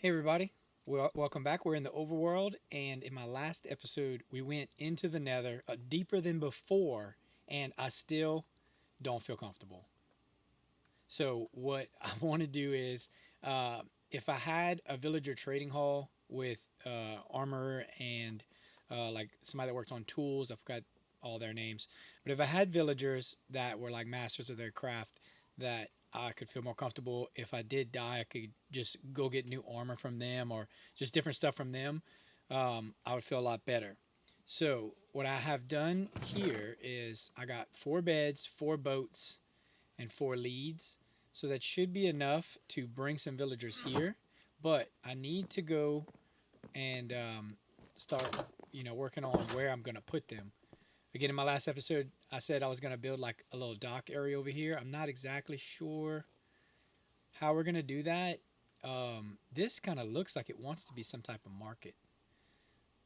Hey everybody, welcome back. We're in the overworld, and in my last episode, we went into the Nether deeper than before, and I still don't feel comfortable. So what I want to do is, uh, if I had a villager trading hall with armor and like somebody that worked on tools, I forgot all their names, but if I had villagers that were like masters of their craft, that I could feel more comfortable. If I did die, I could just go get new armor from them or just different stuff from them. I would feel a lot better. So what I have done here is I got 4 beds, 4 boats, and 4 leads. So that should be enough to bring some villagers here. But I need to go and start, working on where I'm gonna put them. Again, in my last episode, I said I was gonna build like a little dock area over here. I'm not exactly sure how we're gonna do that. This kind of looks like it wants to be some type of market.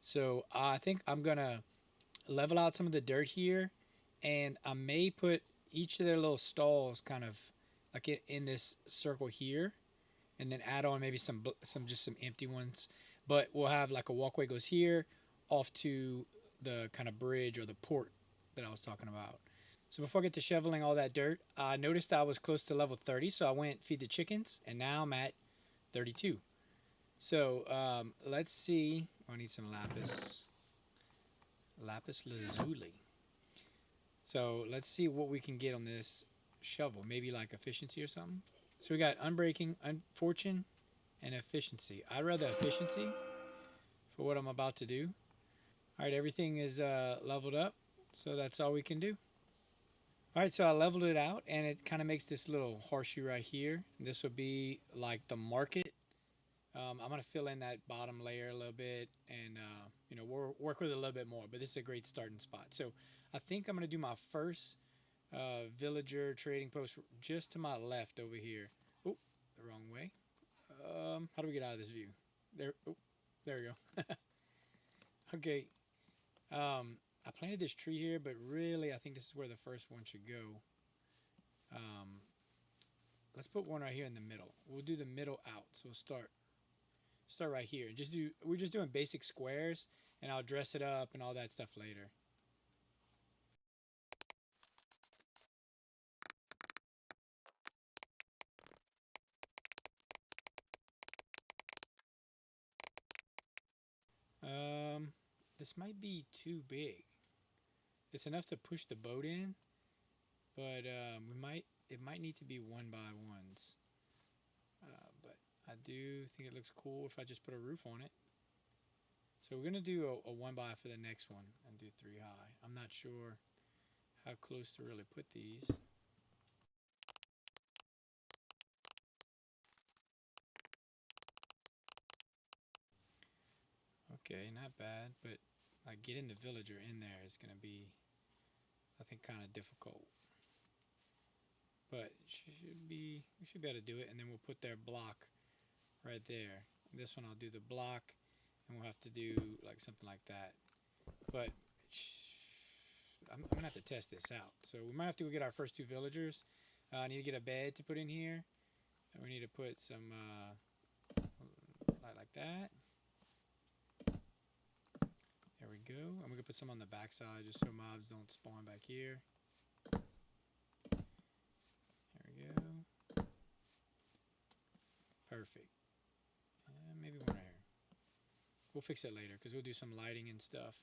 So I think I'm gonna level out some of the dirt here, and I may put each of their little stalls kind of like in this circle here, and then add on maybe some empty ones. But we'll have like a walkway goes here off to the kind of bridge or the port that I was talking about. So before I get to shoveling all that dirt, I noticed I was close to level 30, so I went feed the chickens, and now I'm at 32. So let's see. I need some lapis lazuli. So let's see what we can get on this shovel. Maybe like efficiency or something. So we got unbreaking, fortune, and efficiency. I'd rather efficiency for what I'm about to do. All right, everything is leveled up, so that's all we can do. All right, so I leveled it out, and it kind of makes this little horseshoe right here. This will be like the market. I'm gonna fill in that bottom layer a little bit, and work with it a little bit more. But this is a great starting spot. So I think I'm gonna do my first villager trading post just to my left over here. Oh, the wrong way. How do we get out of this view? There. Oh, there we go. Okay. I planted this tree here, but really, I think this is where the first one should go. Um, let's put one right here in the middle. We'll do the middle out. So we'll start right here. We're just doing basic squares, and I'll dress it up and all that stuff later. Um, this might be too big. It's enough to push the boat in, but it might need to be one by ones. But I do think it looks cool if I just put a roof on it. So we're gonna do a one by for the next one and do 3 high. I'm not sure how close to really put these. Okay, not bad, but like getting the villager in there is gonna be, I think, kind of difficult. But we should be able to do it, and then we'll put their block right there. This one I'll do the block, and we'll have to do like something like that. But I'm gonna have to test this out. So we might have to go get our first 2 villagers. I need to get a bed to put in here, and we need to put some like that. There we go. I'm gonna put some on the back side just so mobs don't spawn back here. There we go. Perfect. Maybe one right here. We'll fix it later because we'll do some lighting and stuff.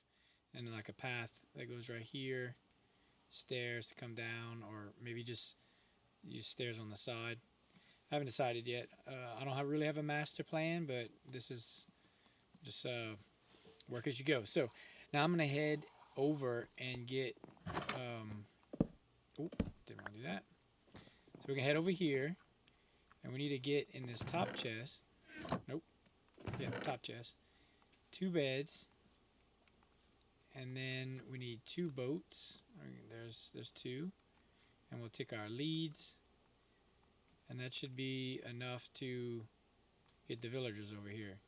And then like a path that goes right here, stairs to come down, or maybe just use stairs on the side. I haven't decided yet. I don't really have a master plan, but this is just work as you go. So now I'm gonna head over and get. Oh, didn't want to do that. So we can head over here, and we need to get in this top chest. Nope. Yeah, top chest. 2 beds, and then we need 2 boats. There's 2, and we'll take our leads, and that should be enough to get the villagers over here.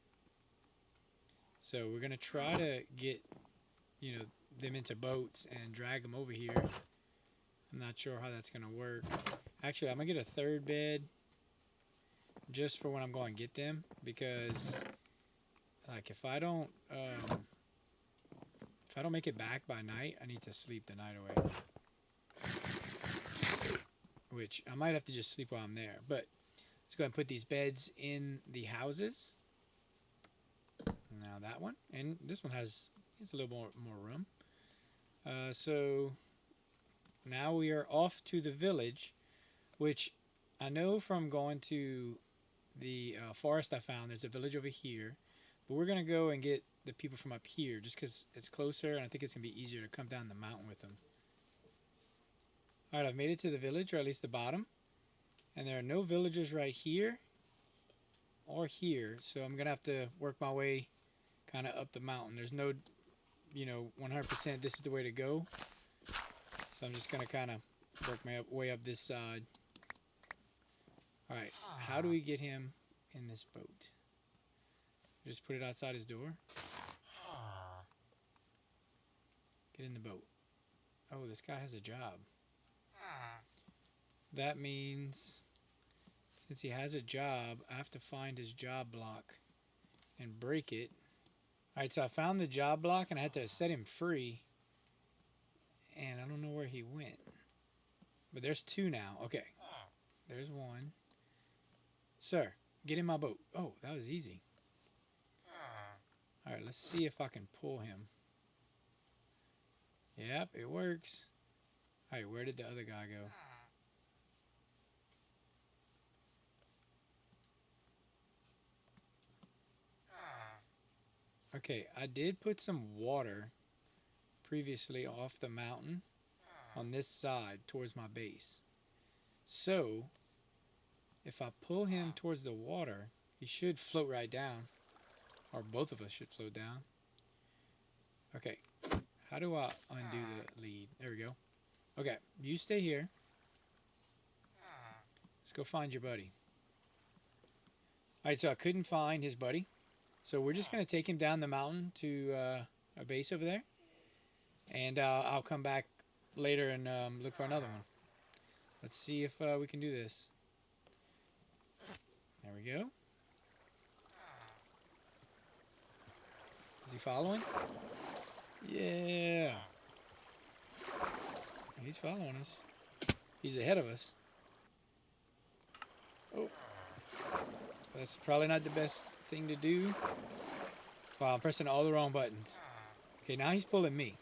So we're gonna try to get them into boats and drag them over here. I'm not sure how that's gonna work. Actually, I'm gonna get a 3rd bed just for when I'm going to get them, because like if I don't make it back by night, I need to sleep the night away. Which I might have to just sleep while I'm there. But let's go ahead and put these beds in the houses. Now that one, and this one has a little more room. So now we are off to the village, which I know from going to the forest I found. There's a village over here, but we're gonna go and get the people from up here just because it's closer, and I think it's gonna be easier to come down the mountain with them. All right, I've made it to the village, or at least the bottom, and there are no villagers right here or here, so I'm gonna have to work my way kind of up the mountain. There's no, 100% this is the way to go, so I'm just gonna kind of work my way up this side. All right, how do we get him in this boat? Just put it outside his door. Get in the boat. Oh, this guy has a job. That means since he has a job, I have to find his job block and break it. Alright, so I found the job block and I had to set him free. And I don't know where he went. But there's two now. Okay. There's one. Sir, get in my boat. Oh, that was easy. Alright, let's see if I can pull him. Yep, it works. Alright, where did the other guy go? Okay, I did put some water previously off the mountain on this side towards my base. So, if I pull him towards the water, he should float right down. Or both of us should float down. Okay, how do I undo the lead? There we go. Okay, you stay here. Let's go find your buddy. Alright, so I couldn't find his buddy. So we're just going to take him down the mountain to our base over there. And I'll come back later and look for another one. Let's see if we can do this. There we go. Is he following? Yeah. He's following us. He's ahead of us. Oh. That's probably not the best thing to do. Wow, I'm pressing all the wrong buttons. Okay, now he's pulling me.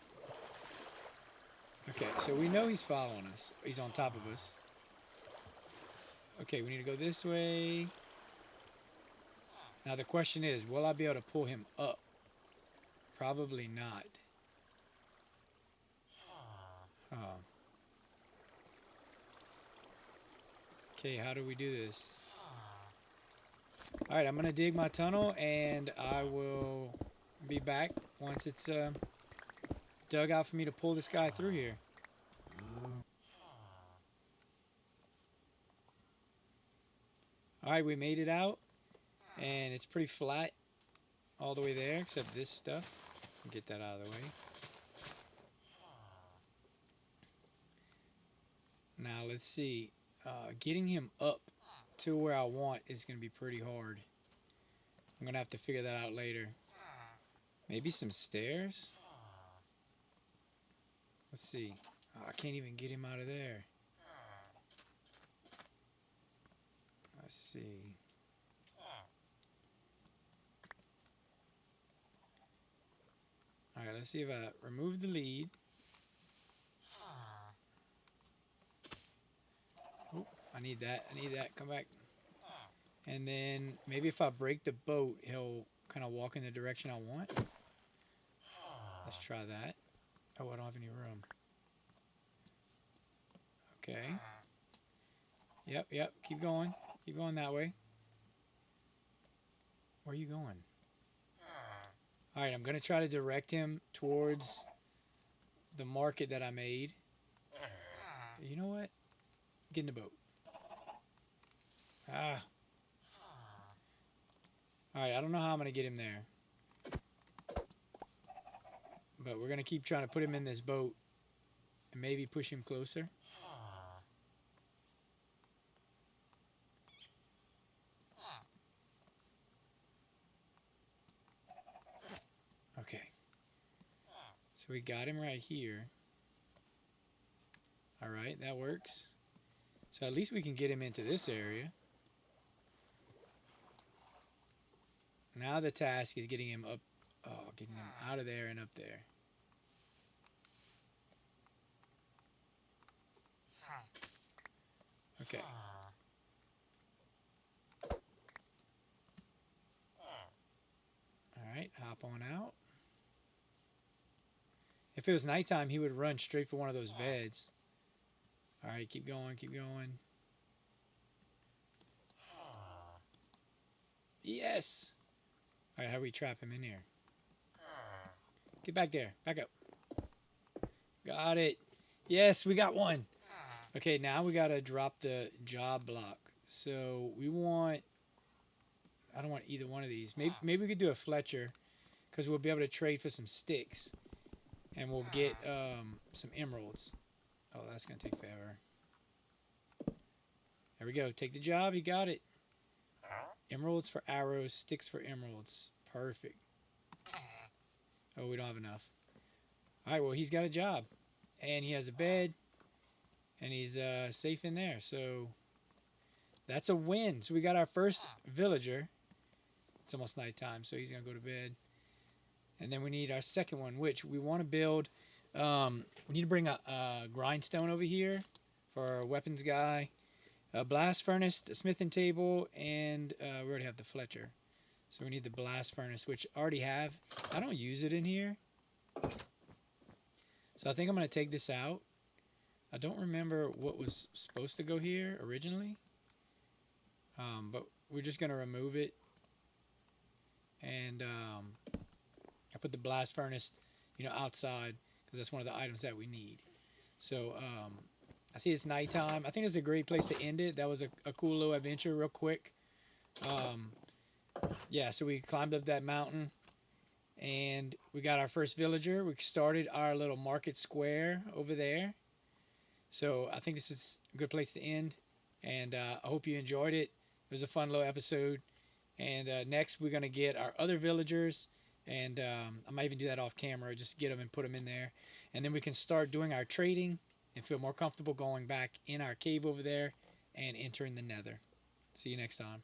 Okay, so we know he's following us. He's on top of us. Okay, we need to go this way. Now the question is, will I be able to pull him up? Probably not. Oh. Okay, how do we do this? Alright, I'm going to dig my tunnel and I will be back once it's dug out for me to pull this guy through here. Alright, we made it out and it's pretty flat all the way there except this stuff. Get that out of the way. Now let's see. Getting him up to where I want is going to be pretty hard. I'm going to have to figure that out later. Maybe some stairs? Let's see. Oh, I can't even get him out of there. Let's see. Alright, let's see if I remove the lead. Oh, I need that. I need that. Come back. And then maybe if I break the boat, he'll kind of walk in the direction I want. Let's try that. Oh, I don't have any room. Okay. Yep. Keep going. Keep going that way. Where are you going? Alright, I'm going to try to direct him towards the market that I made. You know what? Get in the boat. Ah. Alright, I don't know how I'm going to get him there. But we're going to keep trying to put him in this boat and maybe push him closer. Okay. So we got him right here. All right, that works. So at least we can get him into this area. Now the task is getting him up. Oh, getting him out of there and up there. Okay. All right, hop on out. If it was nighttime, he would run straight for one of those beds. All right, keep going, keep going. Yes. All right, how do we trap him in here? Get back there. Back up. Got it. Yes, we got one. Okay, now we got to drop the job block. So we want... I don't want either one of these. Maybe we could do a Fletcher because we'll be able to trade for some sticks. And we'll get some emeralds. Oh, that's going to take forever. There we go. Take the job. You got it. Emeralds for arrows. Sticks for emeralds. Perfect. Oh, we don't have enough. All right, well, he's got a job. And he has a bed. And he's safe in there. So that's a win. So we got our first villager. It's almost nighttime, so he's going to go to bed. And then we need our second one, which we want to build. We need to bring a grindstone over here for our weapons guy. A blast furnace, the smithing table, and we already have the Fletcher. So we need the blast furnace, which I already have. I don't use it in here. So I think I'm going to take this out. I don't remember what was supposed to go here originally. But we're just going to remove it. And I put the blast furnace, outside because that's one of the items that we need. So I see it's nighttime. I think it's a great place to end it. That was a cool little adventure real quick. Yeah, so we climbed up that mountain and we got our first villager. We started our little market square over there. So I think this is a good place to end. And I hope you enjoyed it. It was a fun little episode. And next we're going to get our other villagers. And I might even do that off camera, just get them and put them in there. And then we can start doing our trading and feel more comfortable going back in our cave over there and entering the Nether. See you next time.